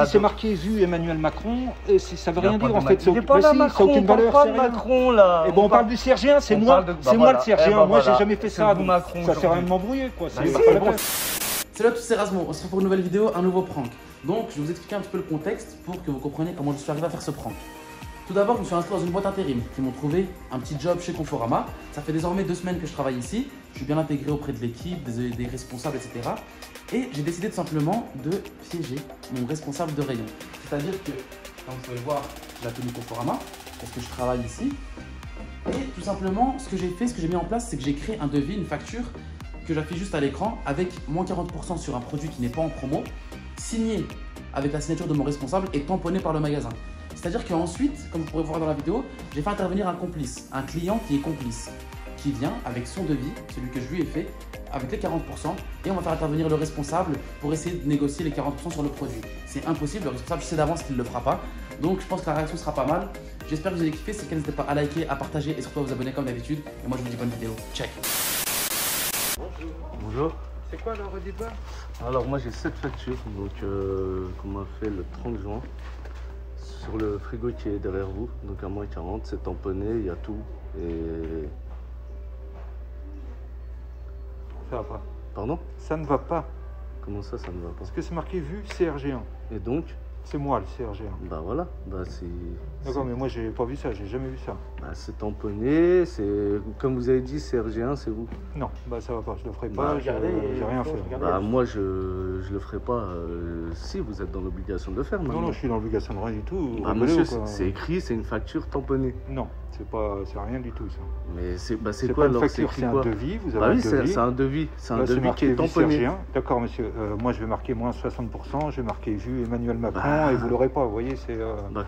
C'est marqué vu Emmanuel Macron, et ça veut rien dire en fait. Il n'est pas là, Macron, on parle pas de Macron là. Et bon, on parle du Sergien, c'est moi, c'est moi le Sergien. Moi, j'ai jamais fait ça. Macron. Ça sert à rien de m'embrouiller, quoi. Salut à tous, c'est Razmo. On se retrouve pour une nouvelle vidéo, un nouveau prank. Donc, je vais vous expliquer un petit peu le contexte pour que vous compreniez comment je suis arrivé à faire ce prank. Tout d'abord, je me suis inscrit dans une boîte intérim qui m'ont trouvé un petit job chez Conforama. Ça fait désormais 2 semaines que je travaille ici. Je suis bien intégré auprès de l'équipe, des responsables, etc. Et j'ai décidé tout simplement de piéger mon responsable de rayon. C'est-à-dire que, comme vous pouvez le voir, j'ai la tenue Conforama parce que je travaille ici. Et tout simplement, ce que j'ai fait, ce que j'ai mis en place, c'est que j'ai créé un devis, une facture que j'affiche juste à l'écran avec moins 40% sur un produit qui n'est pas en promo, signé avec la signature de mon responsable et tamponné par le magasin. C'est-à-dire qu'ensuite, comme vous pourrez voir dans la vidéo, j'ai fait intervenir un complice, un client qui est complice, qui vient avec son devis, celui que je lui ai fait, avec les 40%, et on va faire intervenir le responsable pour essayer de négocier les 40% sur le produit. C'est impossible, le responsable sait d'avance qu'il ne le fera pas, donc je pense que la réaction sera pas mal. J'espère que vous avez kiffé, c'est qu'elle n'hésitez pas à liker, à partager et surtout à vous abonner comme d'habitude. Et moi je vous dis bonne vidéo, check. Bonjour. C'est quoi le redébat? Alors moi j'ai 7 factures qu'on m'a fait le 30 juin sur le frigo qui est derrière vous, donc à moins 40, c'est tamponné, il y a tout et... Ça va pas. Pardon? Ça ne va pas. Comment ça ne va pas? Parce que c'est marqué vu CRG1. Et donc? C'est moi le CRG1. Bah voilà, bah c'est... D'accord, mais moi j'ai pas vu ça, j'ai jamais vu ça. Bah c'est tamponné, c'est... Comme vous avez dit, CRG1, c'est vous. Non, bah ça va pas, je le ferai Bah, pas, regardez, j'ai rien fait. Bah moi je le ferai pas, si vous êtes dans l'obligation de le faire maintenant. Non, je suis dans l'obligation de rien du tout. Bah monsieur, c'est écrit, c'est une facture tamponnée. Non, c'est rien du tout ça. Mais c'est quoi pas une alors? facture, c'est un devis, vous avez un devis. Oui, c'est un devis, c'est un devis qui est tamponné. D'accord monsieur, moi je vais marquer moins 60%, je vais marquer vu Emmanuel Macron et vous l'aurez pas, vous voyez, c'est...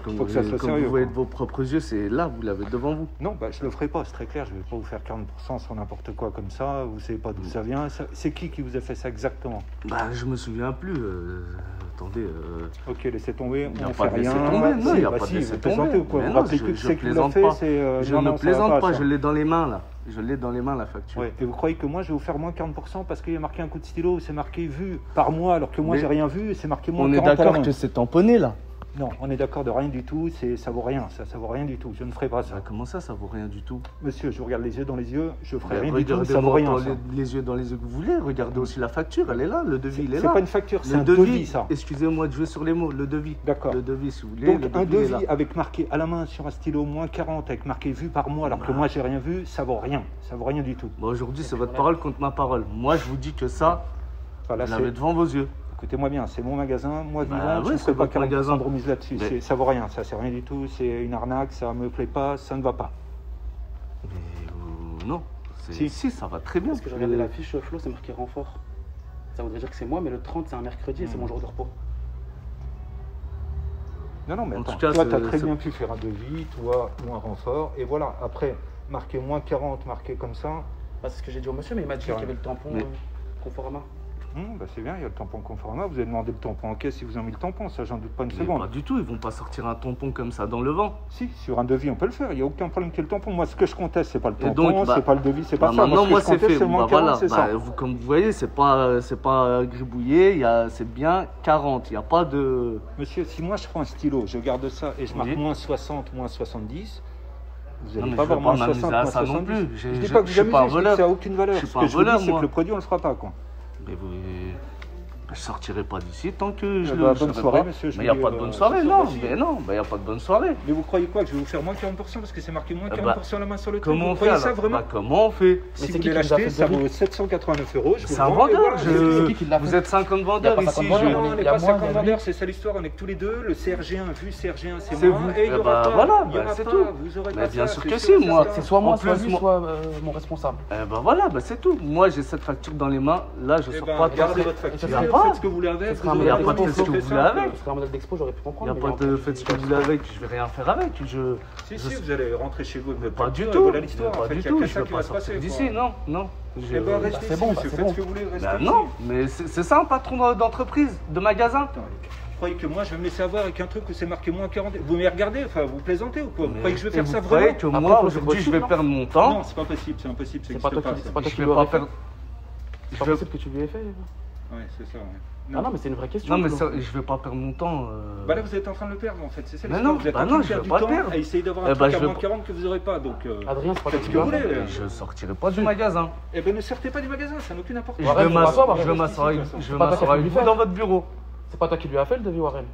Comme faut que ça soit sérieux. Vous voyez de vos propres yeux, c'est là, vous l'avez devant vous. Non, bah je le ferai pas, c'est très clair, je vais pas vous faire 40% sur n'importe quoi comme ça, vous savez pas d'où ça vient. C'est qui vous a fait ça exactement? Bah je me souviens plus, attendez... Ok, laissez tomber, on fait rien. Non, il n'y a pas de laisser tomber. Mais non, je plaisante pas. Je ne plaisante pas, je l'ai dans les mains là. Je l'ai dans les mains la facture. Ouais. Et vous croyez que moi je vais vous faire moins 40% parce qu'il y a marqué un coup de stylo, c'est marqué vu par mois alors que moi j'ai rien vu, c'est marqué moins 40%. On est d'accord que c'est tamponné là? Non, on est d'accord de rien du tout, ça vaut rien, ça vaut rien du tout, je ne ferai pas ça. Bah, comment ça vaut rien du tout? Monsieur, je vous regarde les yeux dans les yeux, je ferai rien du tout, ça vaut rien. Les yeux dans les yeux que vous voulez, regardez aussi la facture, elle est là, le devis il est là. C'est pas une facture, c'est un devis ça. Excusez-moi de jouer sur les mots, le devis. D'accord. Le devis si vous voulez. Donc un devis avec marqué à la main sur un stylo moins 40, avec marqué vu par mois alors que moi j'ai rien vu, ça vaut rien du tout. Bon, aujourd'hui c'est votre parole contre ma parole. Moi je vous dis que ça, vous l'avez devant vos yeux. Écoutez-moi bien, c'est mon magasin, moi vivant, je ne ferai pas 40% de remise là-dessus. Ça vaut rien, ça c'est rien du tout, c'est une arnaque, ça me plaît pas, ça ne va pas. Mais non, si, ça va très bien. Parce que je regardais la fiche Flo, c'est marqué renfort. Ça voudrait dire que c'est moi, mais le 30 c'est un mercredi et c'est mon jour de repos. Non, mais attends, toi tu as très bien pu faire un devis, toi, ou un renfort, et voilà, après, marqué moins 40, marqué comme ça. Bah, c'est ce que j'ai dit au monsieur, mais il m'a dit qu'il y avait le tampon Conforama. Bah c'est bien, il y a le tampon Conforama, vous avez demandé le tampon en caisse si vous avez mis le tampon, ça j'en doute pas une seconde. Pas du tout, ils vont pas sortir un tampon comme ça dans le vent. Si, sur un devis on peut le faire, il n'y a aucun problème qu'il y ait le tampon. Moi ce que je conteste c'est pas le tampon, c'est pas le devis, c'est pas ça. Maintenant moi c'est fait, ça. Comme vous voyez c'est pas gribouillé, c'est bien 40, il n'y a pas de... Monsieur, si moi je prends un stylo, je garde ça et je marque moins 60, moins 70... Vous n'allez pas avoir moins 60, moins 70. Non plus. Je dis pas que vous amusez, je dis que ça n'a aucune valeur. Ce que je vous dis, c'est que le produit, on ne le fera pas, quoi. Mais vous... Je sortirai pas d'ici tant que je le bonne soirée, monsieur. Mais il n'y a pas de bonne soirée, non. Mais non, il n'y a pas de bonne soirée. Mais vous croyez quoi? Que je vais vous faire moins 40% parce que c'est marqué moins 40% la main sur le truc? Comment on fait ça vraiment? Comment on fait? Si vous voulez l'acheter, ça vaut 789 €. C'est un vendeur. Vous êtes 50 vendeurs ici. Non, on n'est pas 50 vendeurs, c'est ça l'histoire. On est que tous les deux. Le CRG1, vu CRG1, c'est moi. Et il y aura pas. Voilà, c'est tout. Mais bien sûr que si, moi. C'est soit moi, soit lui, soit mon responsable. Ben voilà, c'est tout. Moi, j'ai cette facture dans les mains. Là, je sors pas. Regardez votre facture. Faites ce que vous voulez avec. Il n'y a pas de fait ce que vous voulez avec. Ce serait un modèle d'expo, j'aurais pu comprendre. Il n'y a pas de fait ce que vous voulez avec. Je vais rien faire avec. Si, vous allez rentrer chez vous. Pas du tout. Pas du tout. Je ne vais pas sortir d'ici. Non. C'est bon, faites ce que vous voulez. Non, mais c'est ça un patron d'entreprise, de magasin. Vous croyez que moi je vais me laisser avoir avec un truc où c'est marqué moins 40? Vous m'y regardez, enfin vous plaisantez ou quoi? Vous croyez que je vais faire ça vraiment? Vous croyez que moi aujourd'hui je vais perdre mon temps? Non, c'est pas possible, c'est impossible. C'est pas toi qui je vais pas faire. C'est pas possible que tu lui aies fait. Ouais, c'est ça. Ouais. Ah non, mais c'est une vraie question. Non, mais ça, je vais pas perdre mon temps. Bah là, vous êtes en train de le perdre en fait. C'est ça. Mais non, vous êtes bah en train non, de je perdre vais du pas temps perdre. à essayer d'avoir un truc à moins 40 que vous n'aurez pas. Donc, Adrien, c'est pas toi faites qui ce que dois vous voulez. faire. Je sortirai pas du magasin. Eh ben, ne sortez pas du magasin, ça n'a aucune importance. Je vais m'asseoir avec vous dans votre bureau. C'est pas toi qui lui as fait le devis, Warren.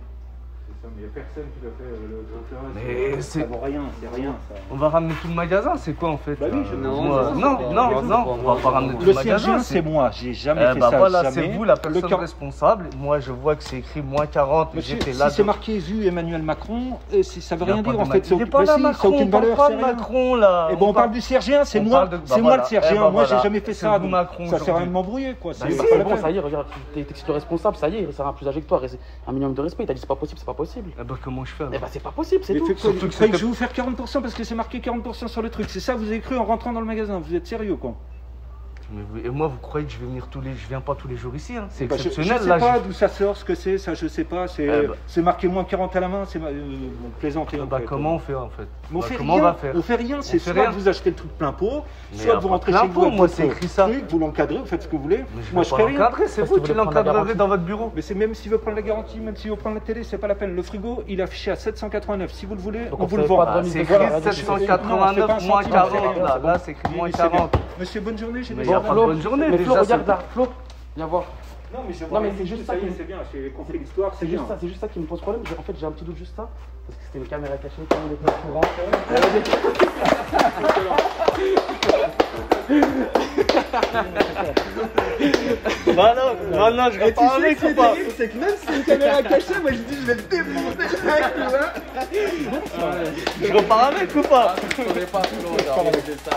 C'est ça, mais il n'y a personne qui l'a fait. Mais ça vaut rien, c'est rien ça. On va ramener tout le magasin, c'est quoi en fait? Bah oui, non, on va pas ramener tout le le magasin. c'est moi, j'ai jamais fait ça. Voilà, jamais. c'est vous la personne responsable. Moi, je vois que c'est écrit moins 40. Monsieur, j'étais là. Si c'est marqué vu Emmanuel Macron, ça veut rien dire en fait. C'est pas là Macron, on parle pas de Macron là. Et bon, on parle du Sergien, c'est moi le Sergien. Moi, j'ai jamais fait ça. Ça sert à rien de m'embrouiller quoi. C'est bon, ça y est, regarde, t'es le responsable, ça y est, ça sera plus âgé que toi. Un minimum de respect, il t'a dit c'est pas possible, c'est pas possible. Eh ben, comment je fais? Eh ben, c'est pas possible, c'est tout. Surtout que je vais vous faire 40% parce que c'est marqué 40% sur le truc. C'est ça, vous avez cru en rentrant dans le magasin. Vous êtes sérieux quoi? Et moi, vous croyez que je vais venir je viens pas tous les jours ici, hein. C'est exceptionnel. Je sais pas d'où ça sort, ce que c'est, ça je sais pas. C'est marqué moins 40 à la main, c'est plaisanter. Comment on fait en fait? Comment on va faire? On fait rien, c'est soit vous achetez le truc plein pot, soit vous rentrez chez vous. Moi, c'est écrit ça. Vous l'encadrez, vous faites ce que vous voulez. Moi, je fais rien. C'est vous qui l'encadrerez dans votre bureau. Mais c'est même s'il veut prendre la garantie, même s'il veut prendre la télé, c'est pas la peine. Le frigo, il est affiché à 789. Si vous le voulez, on vous le vend. C'est écrit 789 moins 40 là, c'est écrit moins 40. Monsieur, bonne journée, j'ai des bonne journée. Mais Flo, regarde là, Flo, viens voir. Non, mais c'est juste ça, c'est bien, j'ai compris l'histoire, c'est bien. C'est juste ça qui me pose problème. En fait, j'ai un petit doute juste ça. Parce que c'était une caméra cachée, quand on était au courant. Non, je repars avec ou pas? C'est que même si c'est une caméra cachée, moi je dis je vais le démonter avec. Je repars avec ou pas? Je connais pas, Flo, regarde, c'est ça.